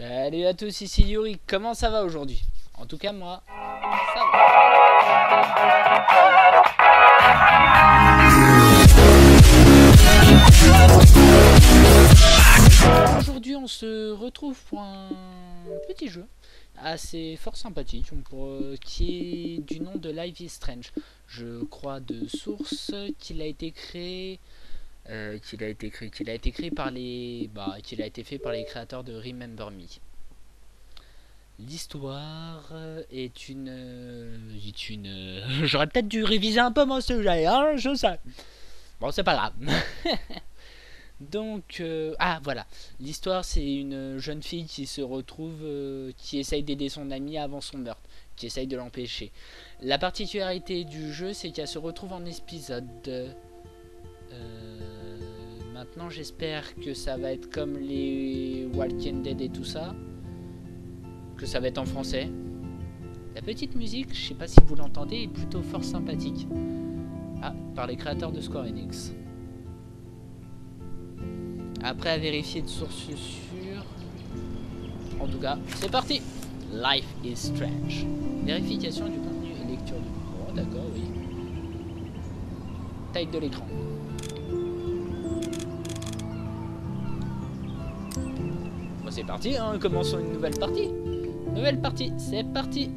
Salut à tous, ici Yuri, comment ça va aujourd'hui? En tout cas moi, ça va. Aujourd'hui on se retrouve pour un petit jeu assez fort sympathique qui est du nom de Life is Strange. Je crois de source qu'il a été créé qu'il a été fait par les créateurs de Remember Me. L'histoire est une j'aurais peut-être dû réviser un peu mon sujet, hein, je sais. Bon, c'est pas grave. Donc voilà, l'histoire c'est une jeune fille qui se retrouve qui essaye d'aider son ami avant son meurtre, qui essaye de l'empêcher. La particularité du jeu c'est qu'elle se retrouve en épisode. Maintenant j'espère que ça va être comme les Walking Dead et tout ça, que ça va être en français. La petite musique, je sais pas si vous l'entendez, est plutôt fort sympathique. Ah, par les créateurs de Square Enix. Après à vérifier de source sûre. En tout cas, c'est parti. Life is Strange. Vérification du contenu et lecture du... Oh d'accord, oui. Taille de l'écran. C'est parti, hein, commençons une nouvelle partie. Nouvelle partie, c'est parti.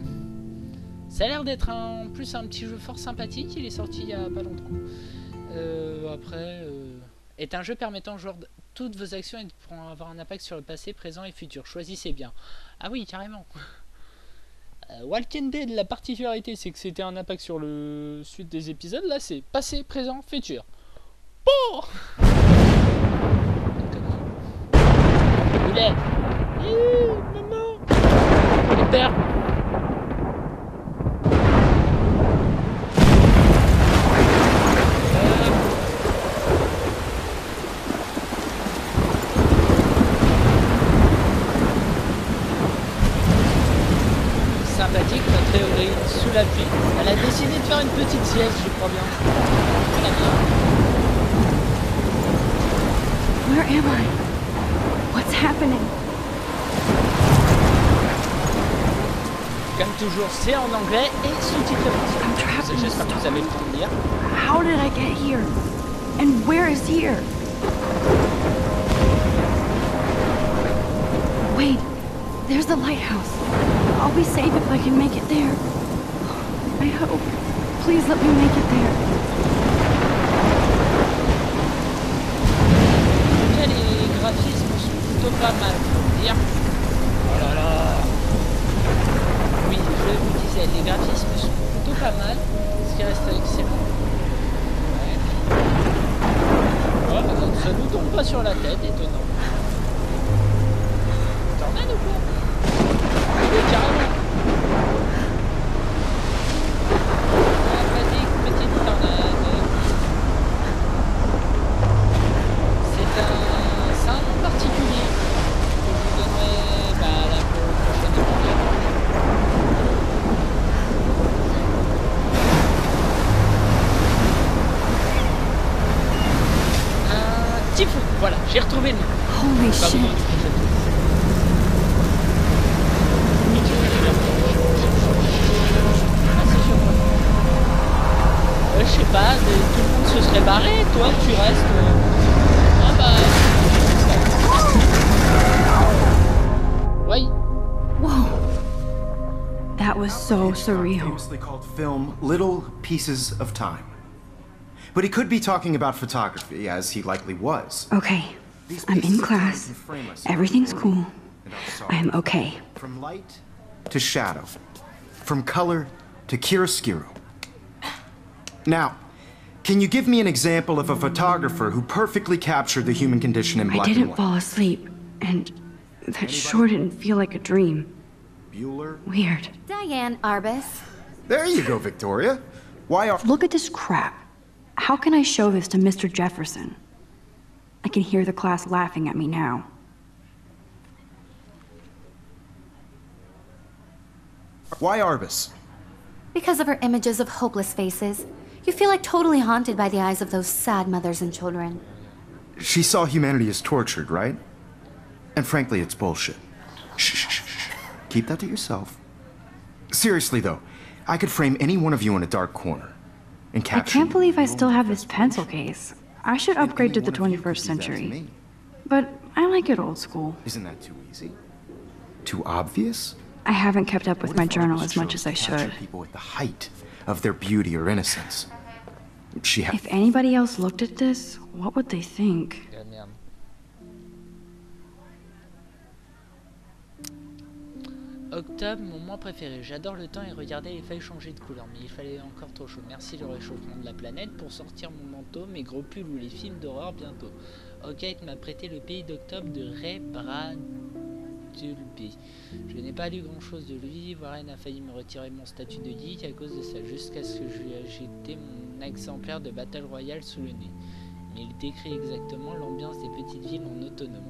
Ça a l'air d'être en plus un petit jeu fort sympathique. Il est sorti il y a pas longtemps. Est un jeu permettant aux joueurs de toutes vos actions et pour avoir un impact sur le passé, présent et futur. Choisissez bien. Ah oui, carrément. Walking Dead, la particularité c'est que c'était un impact sur le suite des épisodes. Là c'est passé, présent, futur. Oh, poulet. Maman. Le père. Sympathique notre héroïne sous la pluie. Elle a décidé de faire une petite sieste, je crois bien. Where am I? What's happening? Comme toujours, c'est en anglais et sous-titré français. J'espère que vous avez le temps de lire. How did I get here? And where is here? Wait, there's the lighthouse. I'll be safe if I can make it there. I hope. Please let me make it there. Les graphismes sont plutôt pas mal, faut dire. Oh là là. Oui, je vous disais, les graphismes sont plutôt pas mal. Ce qui reste excellent. Ouais. Oh, ça nous tombe pas sur la tête, étonnant. Tornade ou quoi? Oui, carrément. Petite tornade. C'est un nom particulier que je vous donnerai la prochaine épisode. Un typhon, voilà, j'ai retrouvé le nom. Holy shit. Je sais pas, tout le monde se serait barré, toi tu restes. Oui. Whoa. That was so surreal. Famously called film Little Pieces of Time. But he could be talking about photography, as he likely was. Okay, I'm in class. Everything's cool. I am okay. From light to shadow. From color to chiaroscuro. Now, can you give me an example of a photographer who perfectly captured the human condition in black and I didn't white? fall asleep, and that sure didn't feel like a dream. Bueller? Weird. Diane Arbus. There you go, Victoria. Why are... Look at this crap. How can I show this to Mr. Jefferson? I can hear the class laughing at me now. Why Arbus? Because of her images of hopeless faces. You feel like totally haunted by the eyes of those sad mothers and children. She saw humanity as tortured, right? And frankly, it's bullshit. Shh. Keep that to yourself. Seriously, though, I could frame any one of you in a dark corner and I capture can't believe I you. still have this pencil case. I should upgrade to the 21st century. But I like it old school. Isn't that too easy? Too obvious? I haven't kept up with What my if I journal was as much to as I capture should. people at the height of their beauty or innocence. If anybody else looked at this, what would they think? Ah, merde. Octobre, mon mois préféré. J'adore le temps et regarder les feuilles changer de couleur, mais il fallait encore trop chaud. Merci le réchauffement de la planète pour sortir mon manteau, mes gros pulls ou les films d'horreur bientôt. Okate m'a prêté Le Pays d'Octobre de Ray Bradbury. Je n'ai pas lu grand chose de lui. Warren a failli me retirer mon statut de geek à cause de ça, jusqu'à ce que je lui ai jeté mon exemplaire de Battle Royale sous le nez. Mais il décrit exactement l'ambiance des petites villes en autonome.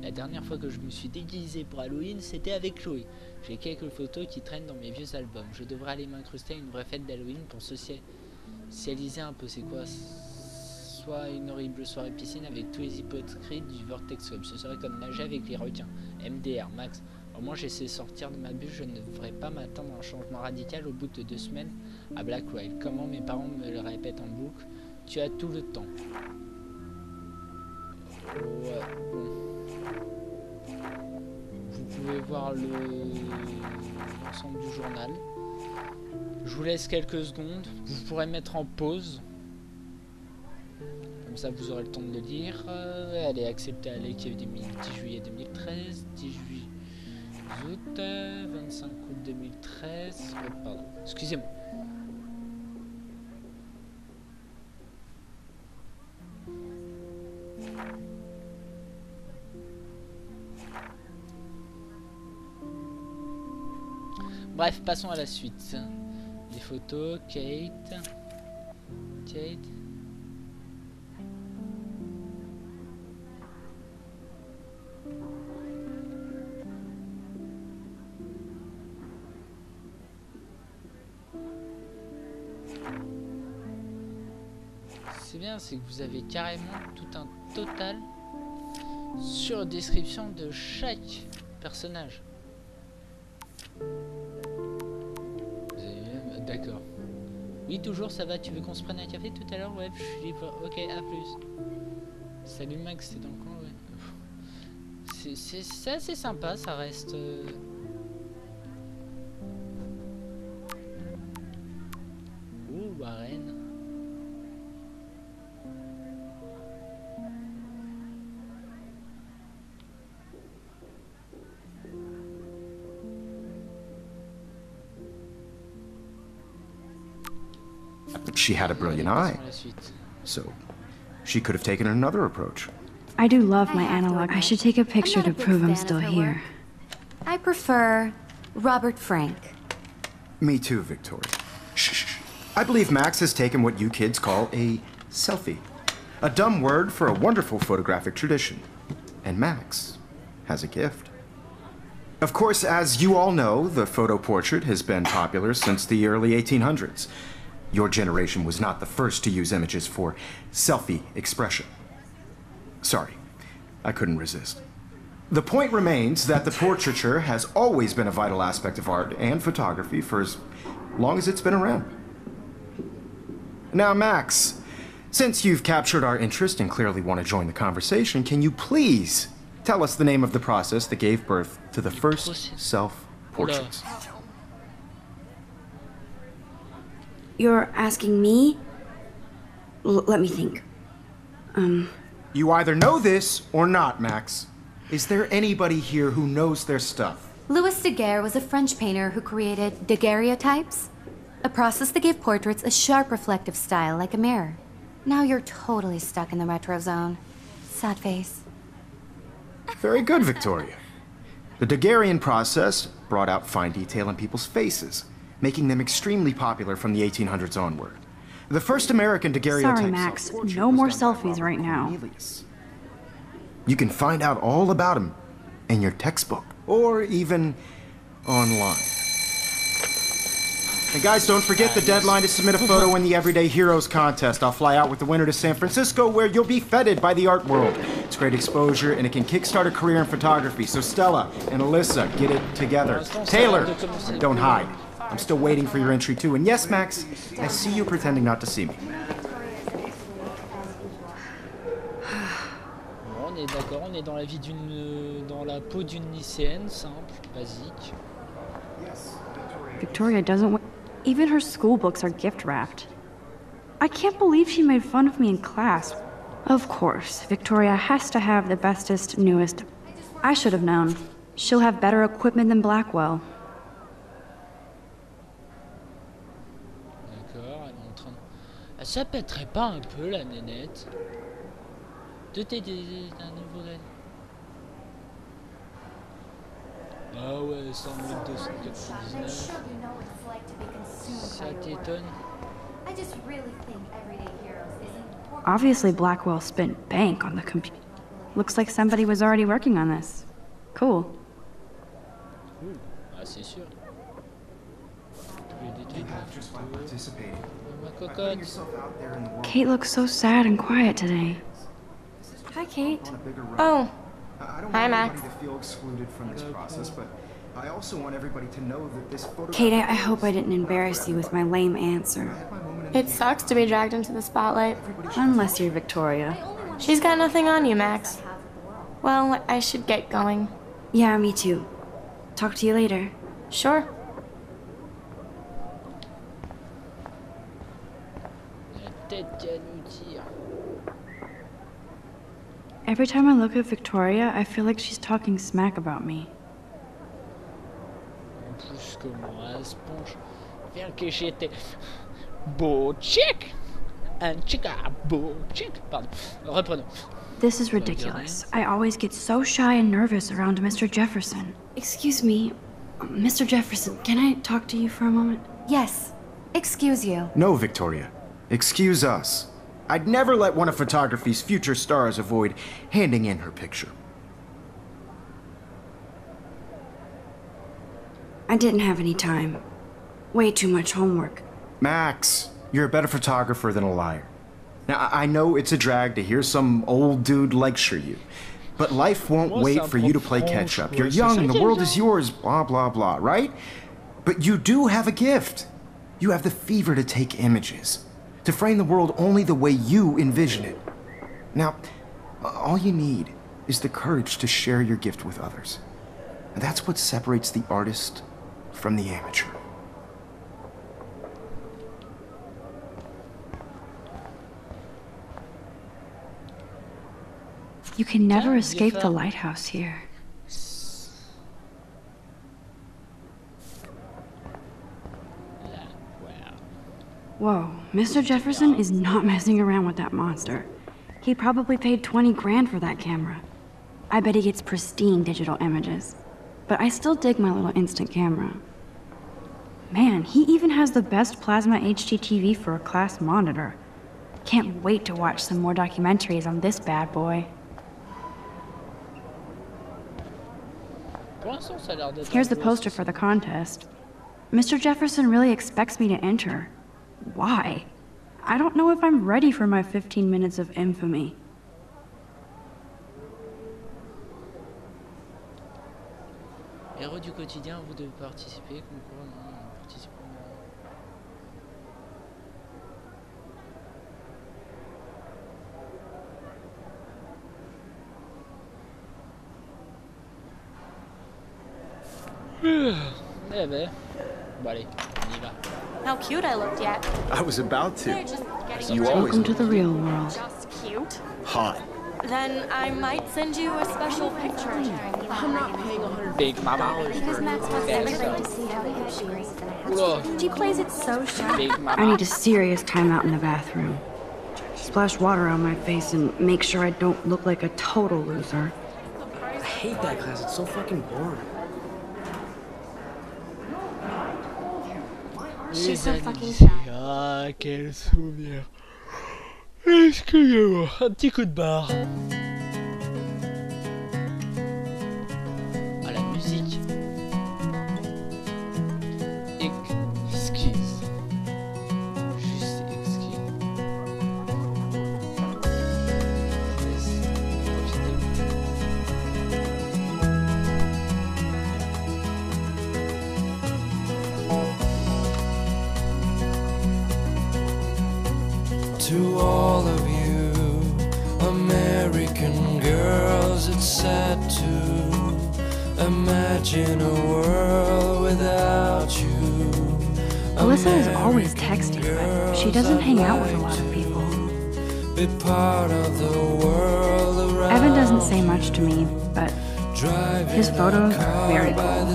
La dernière fois que je me suis déguisé pour Halloween, c'était avec Chloé. J'ai quelques photos qui traînent dans mes vieux albums. Je devrais aller m'incruster à une vraie fête d'Halloween pour socialiser un peu. C'est quoi? Soit une horrible soirée piscine avec tous les hypocrites du Vortex Club. Ce serait comme nager avec les requins. MDR, Max. Au moins j'essaie de sortir de ma bulle. Je ne devrais pas m'attendre à un changement radical au bout de 2 semaines à Blackwell. Comment mes parents me le répètent en boucle. Tu as tout le temps. Ouais, bon. Vous pouvez voir l'ensemble du journal. Je vous laisse quelques secondes. Vous pourrez mettre en pause. Comme ça vous aurez le temps de le lire. Elle est acceptée à l'équipe du 10 juillet 2013, 18 août, 25 août 2013. Oh, pardon, excusez-moi. Bref, passons à la suite. Les photos, Kate. C'est bien, c'est que vous avez carrément tout un total sur description de chaque personnage. D'accord. Oui, toujours, ça va. Tu veux qu'on se prenne un café tout à l'heure? Ouais, je suis libre. Ok, à plus. Salut Max, c'est dans le coin, ouais. C'est assez sympa, ça reste... Ouh, Warren. She had a brilliant eye, so she could have taken another approach. I do love my analog. I should take a picture to prove I'm still here. I prefer Robert Frank. Me too, Victoria. Shh. I believe Max has taken what you kids call a selfie. A dumb word for a wonderful photographic tradition. And Max has a gift. Of course, as you all know, the photo portrait has been popular since the early 1800s. Your generation was not the first to use images for selfie expression. Sorry, I couldn't resist. The point remains that the portraiture has always been a vital aspect of art and photography for as long as it's been around. Now, Max, since you've captured our interest and clearly want to join the conversation, can you please tell us the name of the process that gave birth to the first self-portraits? You're asking me? Let me think. You either know this or not, Max. Is there anybody here who knows their stuff? Louis Daguerre was a French painter who created daguerreotypes, a process that gave portraits a sharp reflective style like a mirror. Now you're totally stuck in the retro zone. Sad face. Very good, Victoria. The Daguerrean process brought out fine detail in people's faces, making them extremely popular from the 1800s onward. The first American daguerreotype. Sorry, Max. No more selfies right now. You can find out all about him in your textbook, or even online. And guys, don't forget the deadline to submit a photo in the Everyday Heroes contest. I'll fly out with the winner to San Francisco, where you'll be feted by the art world. It's great exposure, and it can kickstart a career in photography. So Stella and Alyssa, get it together. Taylor, don't hide. I'm still waiting for your entry too. And yes, Max, I see you pretending not to see me. Bon, on est d'accord, on est dans la vie dans la peau d'une lycéenne, simple, basique. Victoria doesn't. Even her school books are gift wrapped. I can't believe she made fun of me in class. Of course, Victoria has to have the bestest, newest. I should have known. She'll have better equipment than Blackwell. D'accord, elle est en train de... Elle s'appêterait pas un peu, la nénette? Doté d'un niveau d'aide. Ah ouais, 100 299. Ça t'étonne? Obviously, Blackwell spent bank on the computer. Looks like somebody was already working on this. Cool. Cool. Ah, c'est sûr. Tous les détails de la photo. Ma cocotte. Kate looks so sad and quiet today. Hi, Kate. Oh, hi, Max. Kate, I hope I didn't embarrass you with my lame answer. It sucks to be dragged into the spotlight. Unless you're Victoria. She's got nothing on you, Max. Well, I should get going. Yeah, me too. Talk to you later. Sure. La tête qui a nous tire. Every time I look at Victoria, I feel like she's talking smack about me. En plus, comment elle se penche vers que j'étais beau chick. Un chica beau chick. Pardon. Reprenons. This is ridiculous. I always get so shy and nervous around Mr. Jefferson. Excuse me, Mr. Jefferson, can I talk to you for a moment? Yes. Excuse you. No, Victoria. Excuse us. I'd never let one of photography's future stars avoid handing in her picture. I didn't have any time. Way too much homework. Max, you're a better photographer than a liar. Now, I know it's a drag to hear some old dude lecture you, but life won't wait for you to play catch-up. You're young, the world is yours, blah, blah, blah, right? But you do have a gift. You have the fever to take images, to frame the world only the way you envision it. Now, all you need is the courage to share your gift with others. And that's what separates the artist from the amateur. You can never escape the lighthouse here. Whoa, Mr. Jefferson is not messing around with that monster. He probably paid 20 grand for that camera. I bet he gets pristine digital images. But I still dig my little instant camera. Man, he even has the best plasma HDTV for a class monitor. Can't wait to watch some more documentaries on this bad boy. Here's the poster for the contest. Mr. Jefferson really expects me to enter. Why? I don't know if I'm ready for my 15 minutes of infamy. Héros du quotidien, vous devez participer. Concours, non, participez. Eh ben, bon allez, on y va. How cute I looked yet. I was about They're to. just getting You always Welcome to the real world. just cute. hot. Then I might send you a special picture. I'm not paying $100 Big mama. Because Max wants everybody to see how hip she is. She plays it so sharp. Big I mama. need a serious timeout in the bathroom. Splash water on my face and make sure I don't look like a total loser. I hate that class. It's so fucking boring. She's so fucking shy. shy. Ah, quel souvenir. Excusez-moi, un petit coup de barre. Ah, la musique. Exquise. Juste exquise. Laisse profiter girls, it's sad to imagine a world without you. Alyssa is always texting, but she doesn't hang out with a lot of people. Be part of the world around. Evan doesn't say much to me, but his photos are very cool.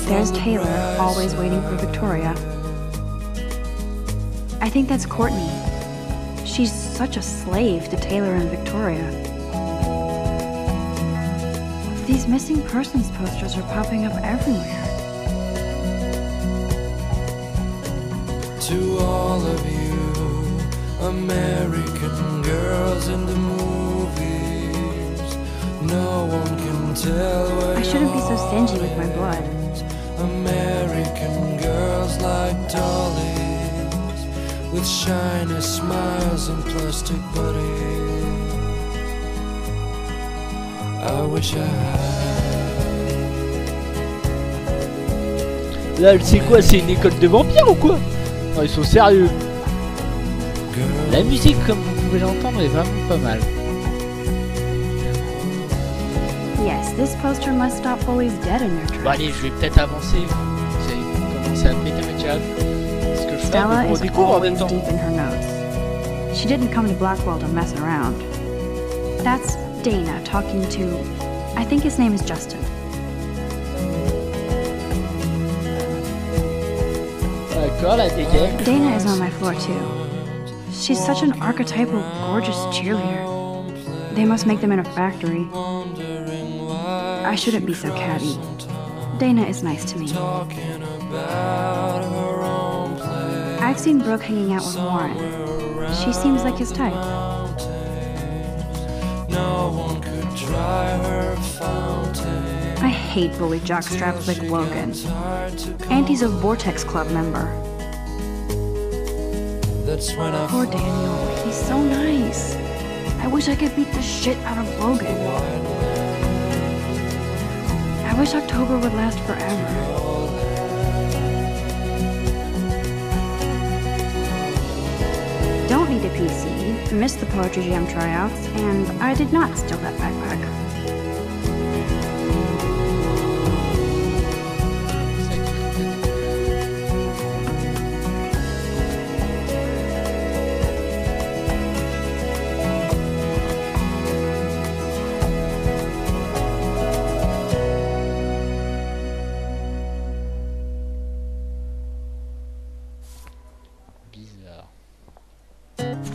There's Taylor, always waiting for Victoria. I think that's Courtney. She's such a slave to Taylor and Victoria. These missing persons posters are popping up everywhere. To all of you, American girls in the movies, no one can tell where I shouldn't be so stingy with my blood. American girls like dollies, with shiny smiles and plastic bodies. I wish I had. Là, c'est quoi? C'est une école de vampires ou quoi? Non, ils sont sérieux. La musique, comme vous pouvez l'entendre, est vraiment pas mal. Yes, this poster must stop bullies dead in their tracks. Bon allez, je vais peut-être avancer. Vous allez commencer à péter ma câble. Ce que je fais, Stella on is découvre en même always temps. deep in her notes. She didn't come to Blackwell to mess around. That's Dana talking to, I think his name is Justin. D'accord, la dégaine. Dana is on my floor too. She's such an archetypal, gorgeous cheerleader. They must make them in a factory. I shouldn't be so catty. Dana is nice to me. I've seen Brooke hanging out with Warren. She seems like his type. I hate bully jockstraps like Logan. And he's a Vortex Club member. Poor Daniel, he's so nice. I wish I could beat the shit out of Logan. I wish October would last forever. Don't need a PC, missed the Poetry Jam tryouts, and I did not steal that backpack.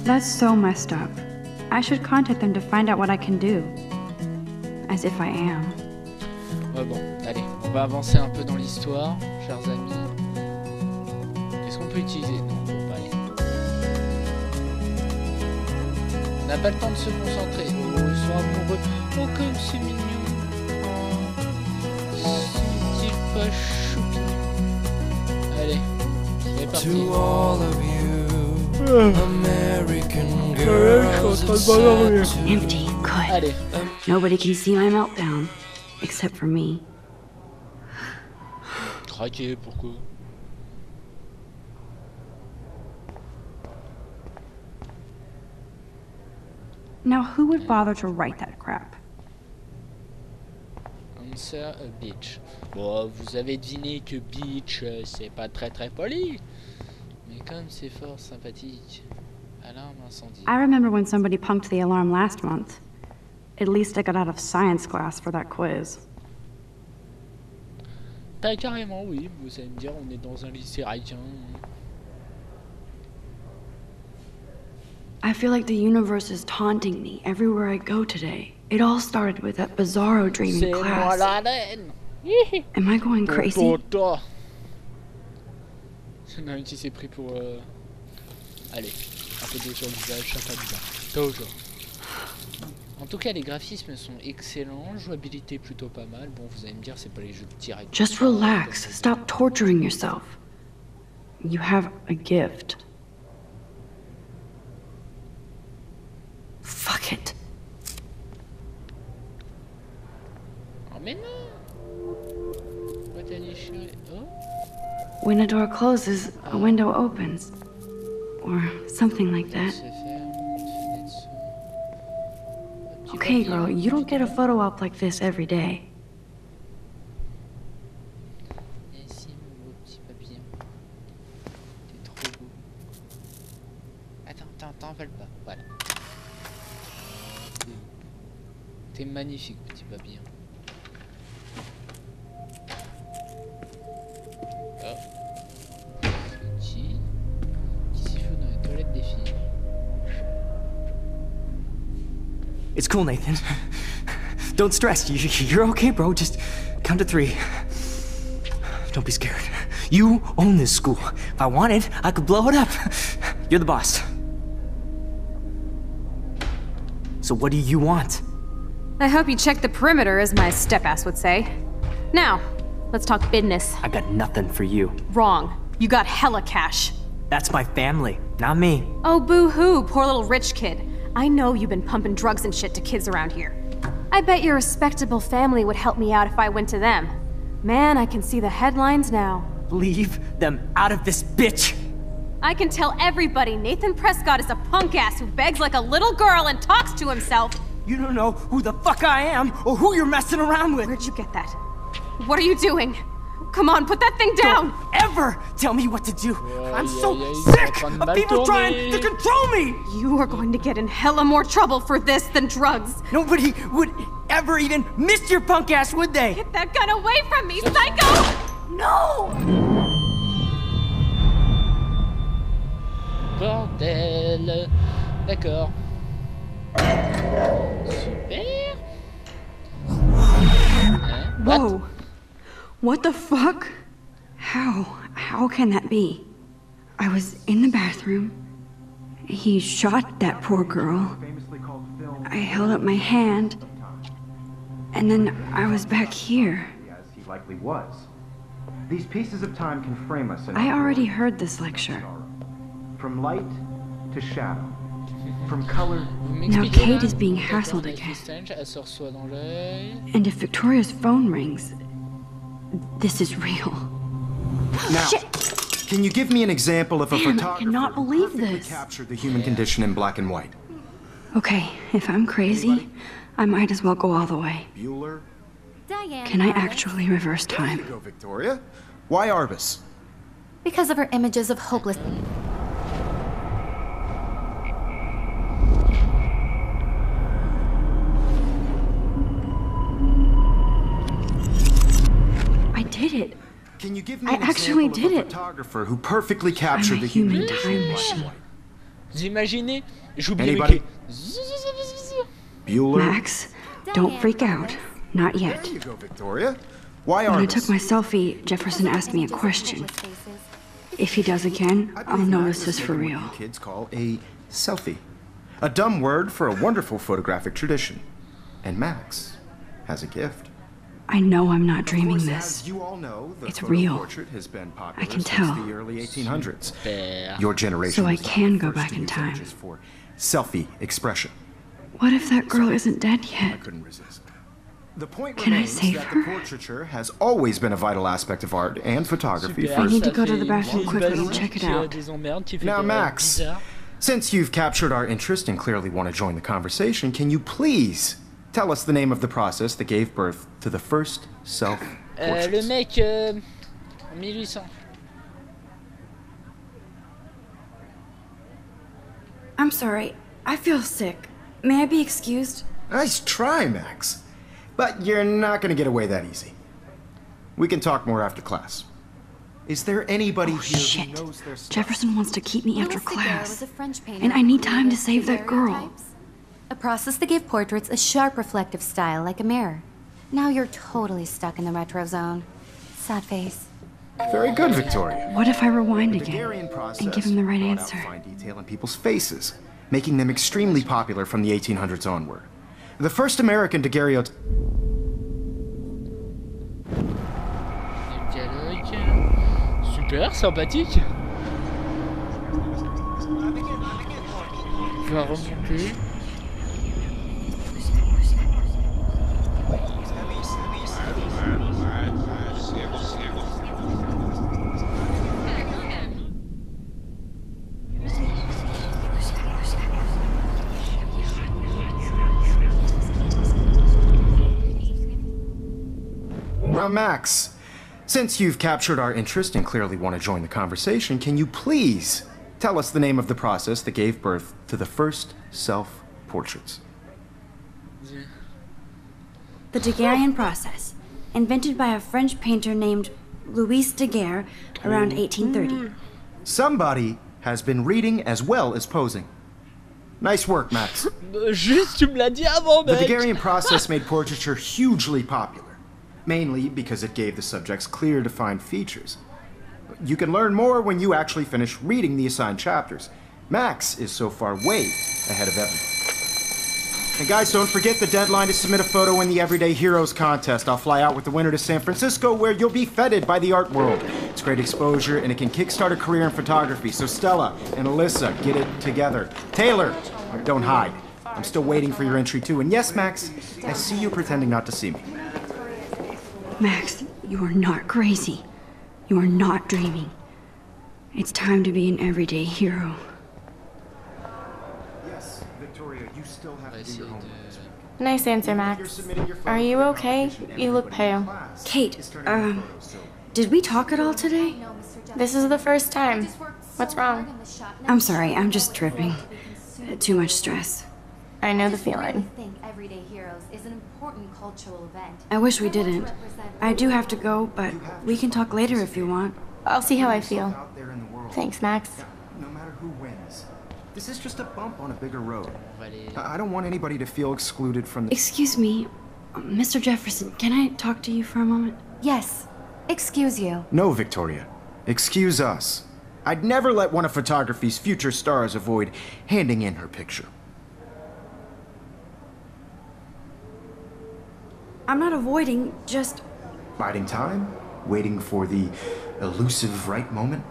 That's so messed up. I should contact them to find out what I can do. As if I am. Ouais bon, allez, on va avancer un peu dans l'histoire, chers amis. Qu'est-ce qu'on peut utiliser? Non, bon, allez. On n'a pas le temps de se concentrer. Oh, ils sont amoureux. Oh, comme c'est mignon. Oh, c'est pas choupi. Allez, c'est parti. American girls, Empty, good. Allez. Nobody can see my meltdown. Except for me. Craquer, pourquoi? Now who would bother to write that crap? Answer a bitch. Bon, vous avez deviné que bitch, c'est pas très poli. Mais comme c'est fort sympathique. Alarme incendie. I remember when somebody punked the alarm last month. At least I got out of science class for that quiz. Pas carrément, oui. Vous allez me dire, on est dans un lycée haïtien. I feel like the universe is taunting me everywhere I go today. It all started with that bizarro dream in class. Am I going crazy? Non, qui s'est pris pour... Allez, un peu d'eau sur le visage, ça pas bizarre. Toujours. En tout cas, les graphismes sont excellents, jouabilité plutôt pas mal. Bon, vous allez me dire, c'est pas les jeux de direct. Just relax. Stop torturing yourself. You have a gift. Fuck it. Oh, mais non! Pourquoi t'as déchiré? Oh? When a door closes, a window opens. Or something like that. Se ferme. Okay, girl, you don't get a photo op like this every day. Merci mon beau petit papillon. T'es trop beau. Attends, t'envole pas. Voilà. T'es magnifique, petit papillon. Oh. Petit. Qu'est-ce qu'il faut dans les toilettes des filles? It's cool, Nathan. Don't stress. You're okay, bro. Just count to 3. Don't be scared. You own this school. If I wanted, I could blow it up. You're the boss. So what do you want? I hope you check the perimeter, as my step-ass would say. Now, let's talk business. I got nothing for you. Wrong. You got hella cash. That's my family, not me. Oh, boo-hoo, poor little rich kid. I know you've been pumping drugs and shit to kids around here. I bet your respectable family would help me out if I went to them. Man, I can see the headlines now. Leave them out of this bitch! I can tell everybody Nathan Prescott is a punk-ass who begs like a little girl and talks to himself. You don't know who the fuck I am or who you're messing around with. Where'd you get that? What are you doing? Come on, put that thing down! Don't ever tell me what to do! I'm so aïe, sick ça va of mal people tourner. trying to control me! You are going to get in hella more trouble for this than drugs. Nobody would ever even miss your punk ass, would they? Get that gun away from me, psycho! No! Bordel. D'accord. Super. Hein? What? Whoa. What the fuck? How can that be? I was in the bathroom. He shot that poor girl. I held up my hand. And then I was back here. As he likely was. These pieces of time can frame us in I already heard this lecture. From light to shadow. From color. Now Kate is being hassled again. Elle se reçoit dans l'œil. And if Victoria's phone rings, this is real. Now, can you give me an example of a Man, I photographer cannot who believe perfectly this. captured the human condition in black and white? Okay, if I'm crazy, I might as well go all the way. Bueller? Diane. Can I actually reverse time? Go, Victoria. Why Arbus? Because of her images of hopeless. I did it. Can you give me I an actually example did of a it. photographer who perfectly I'm captured a the human human condition time in black and machine. white? Vous imaginez? J'oublie Anybody? le Bueller? Max, don't freak out. Not yet. There you go, Victoria. Why When I Arbus? took my selfie, Jefferson asked me a question. If he does again, I I'll believe know Max this is is for taking real. what you kids call a selfie. A dumb word for a wonderful photographic tradition. And Max has a gift. I know I'm not dreaming Of course, this. as you all know, the It's photo real. portrait has been popular I can since tell. the early 1800s. Super. Your generation So I was not can the go first back to in use time. images for selfie expression. What if that girl isn't dead I yet? couldn't resist. The point Can I remains save that her? the portraiture has always been a vital aspect of art and photography Super, I for need to ça go to fait the une bathroom petite quickly and basique check it qui a out. des emmerdes, qui fait Now, des Max, bizarres. since you've captured our interest and clearly want to join the conversation, can you please tell us the name of the process that gave birth to the first Le self-portraits? mec, en 1800. I'm sorry. I feel sick. May I be excused? Nice try, Max. But you're not going to get away that easy. We can talk more after class. Is there anybody Oh, here shit. who knows their stuff? Jefferson wants to keep me after Louis Daguerre was class. a French painter And I who need time to created save that girl. daguerreotypes, a process that gave portraits a sharp reflective style like a mirror. Now you're totally stuck in the retro zone. Sad face. Very good, Victoria. What if I rewind The again Daguerrean process and give him the right brought out answer? fine detail in people's faces, making them extremely popular from the 1800s onward. The first American daguerreotype. Dialogue. Super, sympathique. On va remonter. Now, Max, since you've captured our interest and clearly want to join the conversation, can you please tell us the name of the process that gave birth to the first self-portraits? The Daguerrean process, invented by a French painter named Louis Daguerre around 1830. Somebody has been reading as well as posing. Nice work, Max. Juste, tu me l'as dit avant, The mec. Daguerrean process made portraiture hugely popular, mainly because it gave the subjects clear, defined features. You can learn more when you actually finish reading the assigned chapters. Max is so far way ahead of everyone. And guys, don't forget the deadline to submit a photo in the Everyday Heroes contest. I'll fly out with the winner to San Francisco, where you'll be feted by the art world. It's great exposure, and it can kickstart a career in photography. So Stella and Alyssa, get it together. Taylor, don't hide. I'm still waiting for your entry too. And yes, Max, I see you pretending not to see me. Max, you are not crazy. You are not dreaming. It's time to be an everyday hero. Yes, Victoria, you still have to do your homework. Nice answer, Max. Are you okay? You look pale. Kate, did we talk at all today? This is the first time. What's wrong? I'm sorry, I'm just tripping. Too much stress. I know the feeling. Everyday Heroes is an important cultural event. I wish we didn't. I do have to go, but we can talk later if you want. I'll see how I feel. Thanks, Max. No matter who wins, this is just a bump on a bigger road. I don't want anybody to feel excluded from the... Excuse me, Mr. Jefferson, can I talk to you for a moment? Yes. Excuse you. No, Victoria. Excuse us. I'd never let one of photography's future stars avoid handing in her picture. I'm not avoiding, just... Biding time? Waiting for the elusive right moment?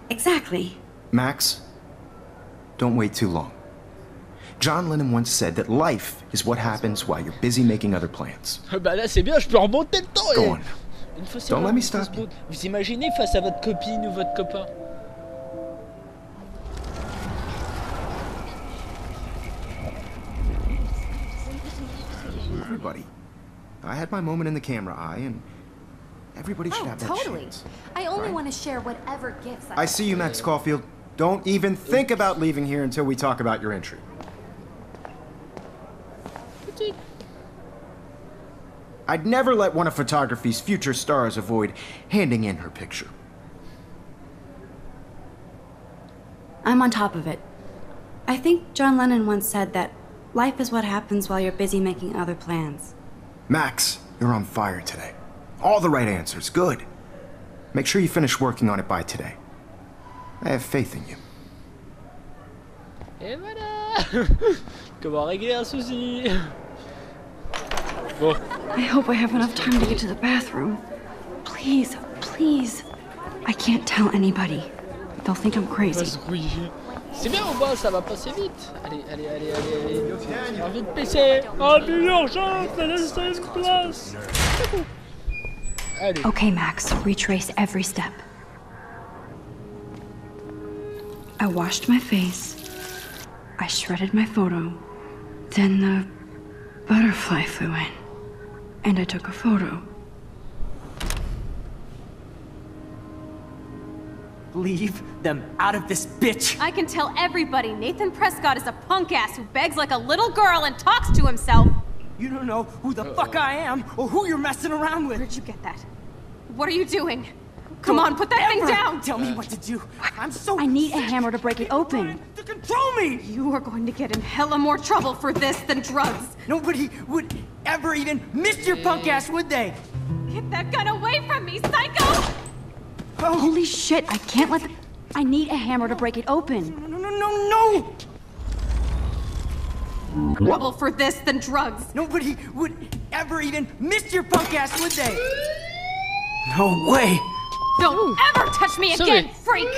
Exactly. Max, don't wait too long. John Lennon once said that life is what happens while you're busy making other plans. Bah là c'est bien, je peux remonter le temps. Go on. Une fois c'est Don't bon, let me ça stop se monte. Vous imaginez face à votre copine ou votre copain? Everybody. I had my moment in the camera eye, and everybody should have that Totally. chance. I only want to share whatever gifts I see you, Max Caulfield. Don't even think about leaving here until we talk about your entry. I'd never let one of photography's future stars avoid handing in her picture. I'm on top of it. I think John Lennon once said that life is what happens while you're busy making other plans. Max, you're on fire today. All the right answers. Good. Make sure you finish working on it by today. I have faith in you. Et voilà. Comment régler un souci? Bon. I hope I have enough time to get to the bathroom. Please, please. I can't tell anybody. They'll think I'm crazy. C'est bien au moins, ça va passer vite. Allez, allez, allez, allez. J'ai envie de pisser. Oh, l'urgence, laissez une place. Allez. Okay, Max, retrace every step. I washed my face. I shredded my photo. Then the butterfly flew in. And I took a photo. Leave them out of this bitch! I can tell everybody Nathan Prescott is a punk ass who begs like a little girl and talks to himself. You don't know who the fuck I am or who you're messing around with. Where'd you get that? What are you doing? Come on, put that thing down! Tell me what to do. I'm so I need a hammer to break it open. to control me! You are going to get in hella more trouble for this than drugs. Nobody would ever even miss your punk ass, would they? Get that gun away from me, psycho! Oh, Holy shit, I can't let the... I need a hammer to break it open. no, no, no, no! Trouble for this than drugs. Nobody would ever even miss your punk ass, would they? No way! Don't ever touch me Sorry. again, freak!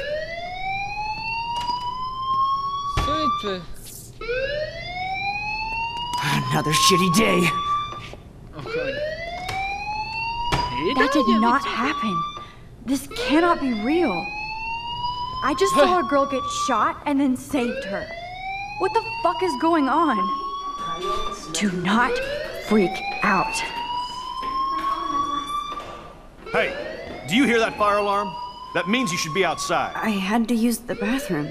Another shitty day. That did not happen. This cannot be real. I just saw a girl get shot and then saved her. What the fuck is going on? Do not freak out. Hey, do you hear that fire alarm? That means you should be outside. I had to use the bathroom.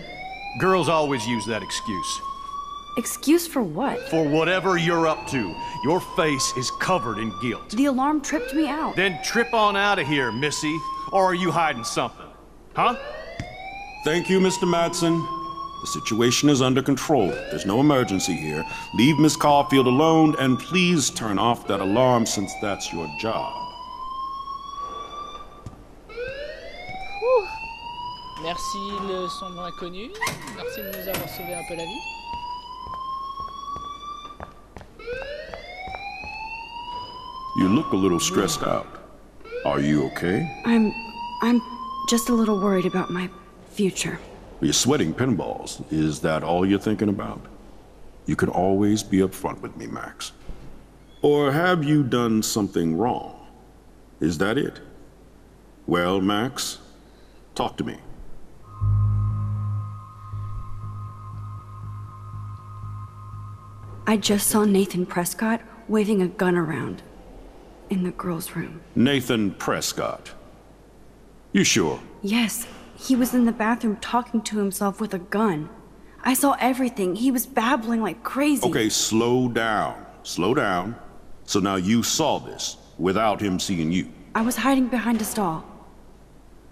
Girls always use that excuse. Excuse for what? For whatever you're up to. Your face is covered in guilt. The alarm tripped me out. Then trip on out of here, Missy. Or are you hiding something? Huh? Thank you, Mr. Madsen. The situation is under control. There's no emergency here. Leave Miss Caulfield alone, and please turn off that alarm since that's your job. Merci le sombre inconnu. Merci de nous avoir sauvé un peu la vie. You look a little stressed out. Are you okay? I'm just a little worried about my future. You're sweating pinballs. Is that all you're thinking about? You can always be upfront with me, Max. Or have you done something wrong? Is that it? Well, Max, talk to me. I just saw Nathan Prescott waving a gun around in the girls' room. Nathan Prescott. You sure? Yes, he was in the bathroom talking to himself with a gun. I saw everything. He was babbling like crazy. Okay, slow down. Slow down. So now you saw this without him seeing you. I was hiding behind a stall.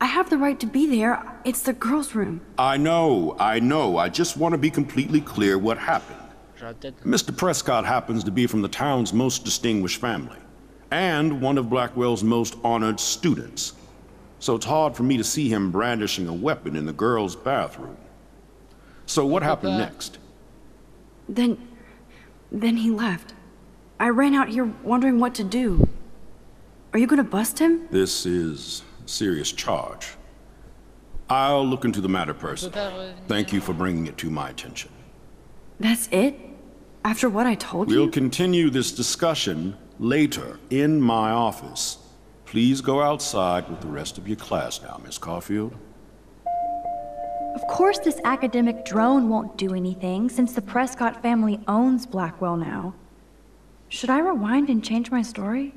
I have the right to be there. It's the girls' room. I know. I just want to be completely clear what happened. Mr. Prescott happens to be from the town's most distinguished family, and one of Blackwell's most honored students. So it's hard for me to see him brandishing a weapon in the girls' bathroom. So what happened next? Then he left. I ran out here wondering what to do. Are you gonna bust him? This is a serious charge. I'll look into the matter personally. Thank you for bringing it to my attention. That's it? After what I told you? We'll continue this discussion later in my office. Please go outside with the rest of your class now, Miss Caulfield. Of course this academic drone won't do anything, since the Prescott family owns Blackwell now. Should I rewind and change my story?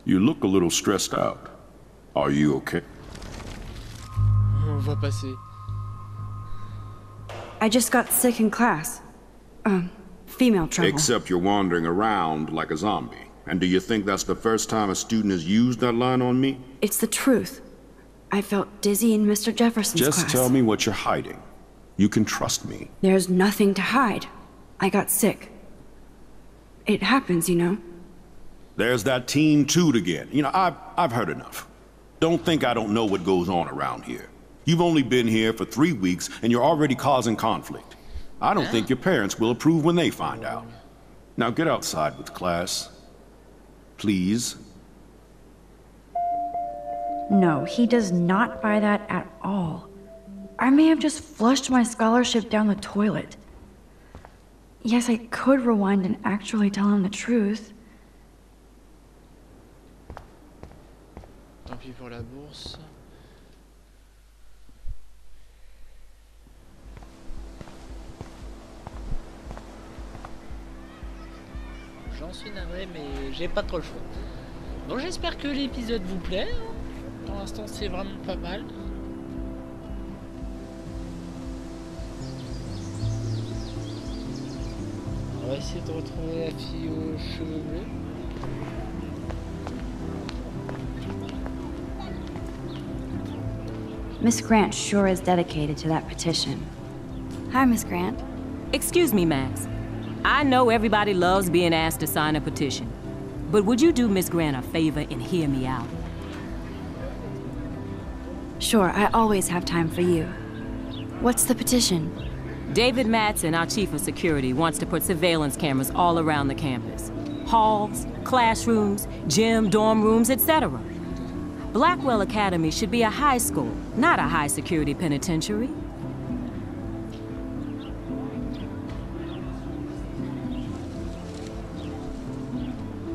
You look a little stressed out. Are you okay? On va passer. I just got sick in class. Female trouble. Except you're wandering around like a zombie. And do you think that's the first time a student has used that line on me? It's the truth. I felt dizzy in Mr. Jefferson's class. Just tell me what you're hiding. You can trust me. There's nothing to hide. I got sick. It happens, you know. There's that teen toot again. You know, I've heard enough. Don't think I don't know what goes on around here. You've only been here for 3 weeks and you're already causing conflict. I don't think your parents will approve when they find out. Now get outside with class. Please. No, he does not buy that at all. I may have just flushed my scholarship down the toilet. Yes, I could rewind and actually tell him the truth. Tant pis pour la bourse. J'en suis navré, mais j'ai pas trop le choix. Bon, j'espère que l'épisode vous plaît. Pour l'instant, c'est vraiment pas mal. On va essayer de retrouver la fille aux cheveux bleus. Miss Grant sure is dedicated to that petition. Hi, Miss Grant. Excuse me, Max. I know everybody loves being asked to sign a petition, but would you do Miss Grant a favor and hear me out? Sure, I always have time for you. What's the petition? David Madsen, our chief of security, wants to put surveillance cameras all around the campus. Halls, classrooms, gym, dorm rooms, etc. Blackwell Academy should be a high school, not a high-security penitentiary.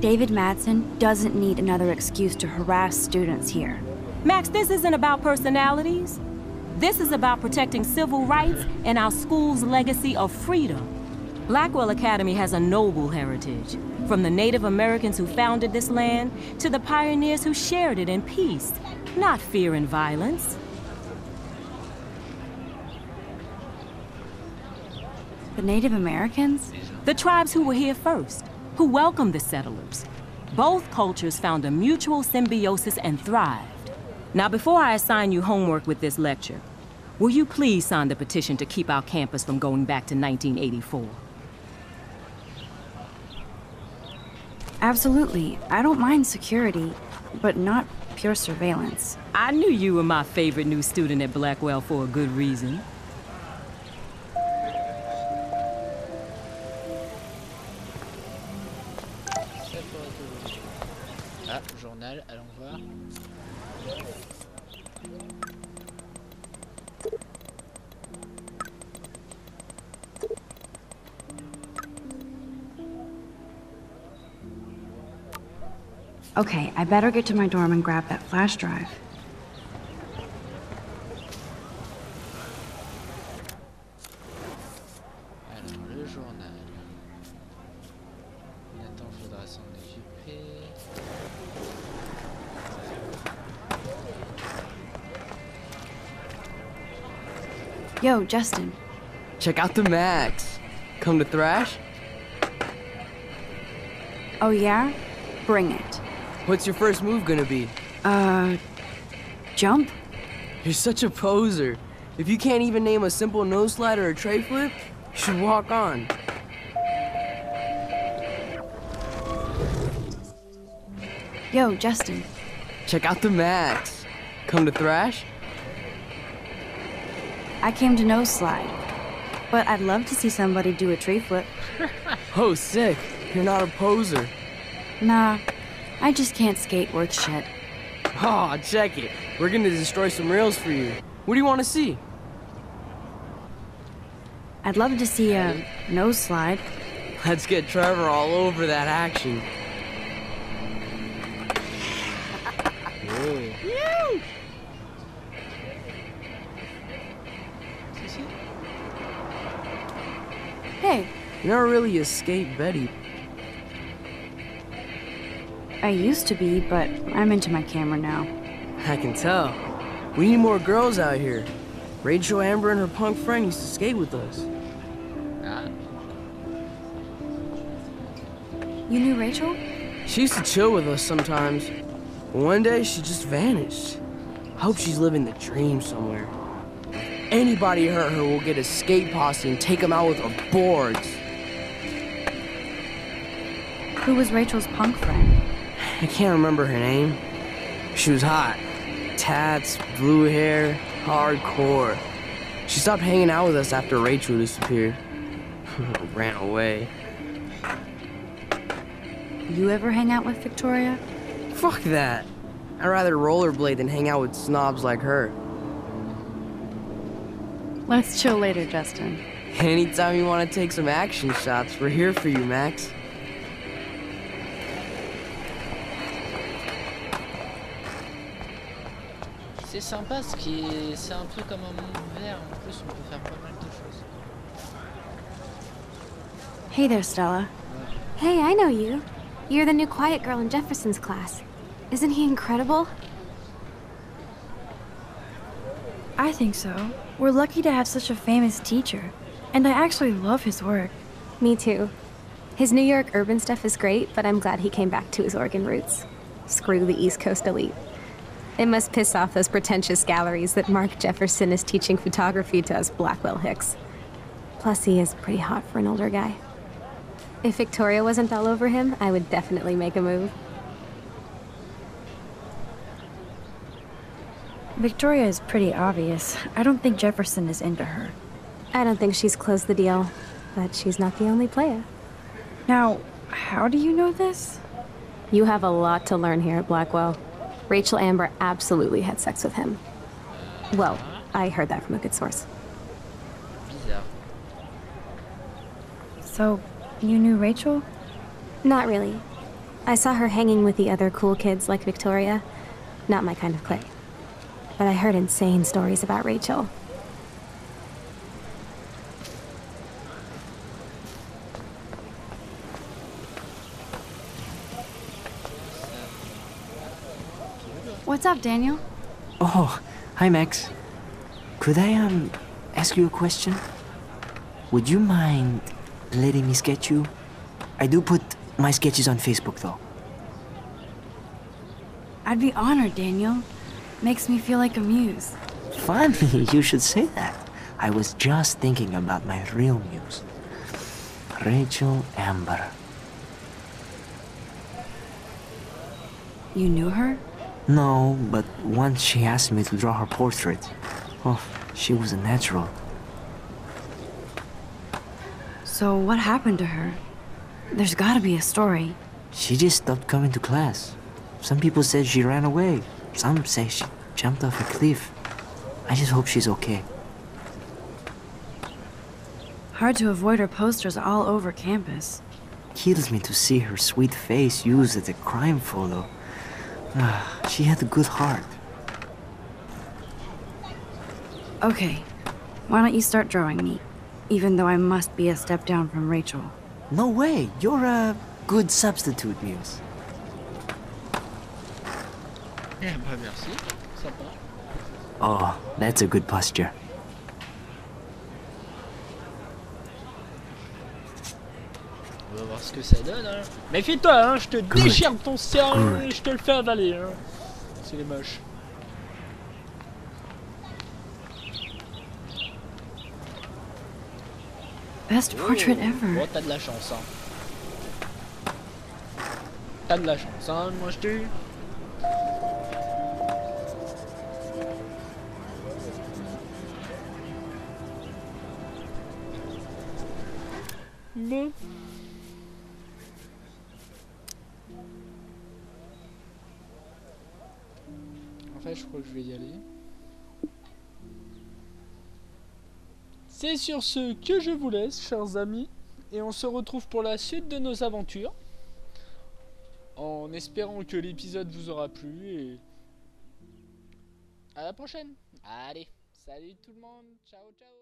David Madsen doesn't need another excuse to harass students here. Max, this isn't about personalities. This is about protecting civil rights and our school's legacy of freedom. Blackwell Academy has a noble heritage, from the Native Americans who founded this land to the pioneers who shared it in peace, not fear and violence. The Native Americans? The tribes who were here first, who welcomed the settlers. Both cultures found a mutual symbiosis and thrived. Now, before I assign you homework with this lecture, will you please sign the petition to keep our campus from going back to 1984? Absolutely. I don't mind security, but not pure surveillance. I knew you were my favorite new student at Blackwell for a good reason. Ah, journal, allons voir. Okay, I better get to my dorm and grab that flash drive. Alors, le journal. Nathan, faudra s'en occuper. Yo, Justin. Check out the Max. Come to thrash? Oh yeah? Bring it. What's your first move gonna be? Jump? You're such a poser. If you can't even name a simple nose slide or a tray flip, you should walk on. Yo, Justin. Check out the Max. Come to thrash? I came to nose slide, but I'd love to see somebody do a tree flip. Oh, sick. You're not a poser. Nah, I just can't skate worth shit. Aw, check it. We're gonna destroy some rails for you. What do you want to see? I'd love to see a nose slide. Let's get Trevor all over that action. Hey. You're not really a skate Betty. I used to be, but I'm into my camera now. I can tell. We need more girls out here. Rachel, Amber, and her punk friend used to skate with us. You knew Rachel? She used to chill with us sometimes. But one day, she just vanished. I hope she's living the dream somewhere. If anybody hurt her, we'll get a skate posse and take them out with our boards. Who was Rachel's punk friend? I can't remember her name. She was hot. Tats, blue hair, hardcore. She stopped hanging out with us after Rachel disappeared. Ran away. You ever hang out with Victoria? Fuck that. I'd rather rollerblade than hang out with snobs like her. Let's chill later, Justin. Anytime you want to take some action shots, we're here for you, Max. C'est sympa ce qui est... C'est un peu comme un monde vert, en plus on peut faire pas mal de choses. Hey there, Stella. Hey, I know you. You're the new quiet girl in Jefferson's class. Isn't he incredible? I think so. We're lucky to have such a famous teacher. And I actually love his work. Me too. His New York urban stuff is great, but I'm glad he came back to his Oregon roots. Screw the East Coast elite. It must piss off those pretentious galleries that Mark Jefferson is teaching photography to us Blackwell hicks. Plus, he is pretty hot for an older guy. If Victoria wasn't all over him, I would definitely make a move. Victoria is pretty obvious. I don't think Jefferson is into her. I don't think she's closed the deal, but she's not the only player. Now, how do you know this? You have a lot to learn here at Blackwell. Rachel Amber absolutely had sex with him. Well, I heard that from a good source. Bizarre. So, you knew Rachel? Not really. I saw her hanging with the other cool kids like Victoria. Not my kind of clique. But I heard insane stories about Rachel. What's up, Daniel? Oh, hi Max. Could I, ask you a question? Would you mind letting me sketch you? I do put my sketches on Facebook, though. I'd be honored, Daniel. Makes me feel like a muse. Funny, you should say that. I was just thinking about my real muse. Rachel Amber. You knew her? No, but once she asked me to draw her portrait. Oh, she was a natural. So what happened to her? There's gotta be a story. She just stopped coming to class. Some people said she ran away. Some say she jumped off a cliff. I just hope she's okay. Hard to avoid her posters all over campus. Kills me to see her sweet face used as a crime photo. She had a good heart. Okay, why don't you start drawing me? Even though I must be a step down from Rachel. No way, you're a good substitute, Muse. Eh bah merci, sympa. Oh, that's a good posture. On va voir ce que ça donne, hein. Méfie-toi, hein, je te déchire ton cerveau et je te le fais avaler, hein. C'est les moches. Best portrait ever. Oh, t'as de la chance, hein. T'as de la chance, hein, moi je te... Bon. En fait, je crois que je vais y aller. C'est sur ce que je vous laisse, chers amis, et on se retrouve pour la suite de nos aventures, en espérant que l'épisode vous aura plu, et à la prochaine. Allez, salut tout le monde, ciao ciao.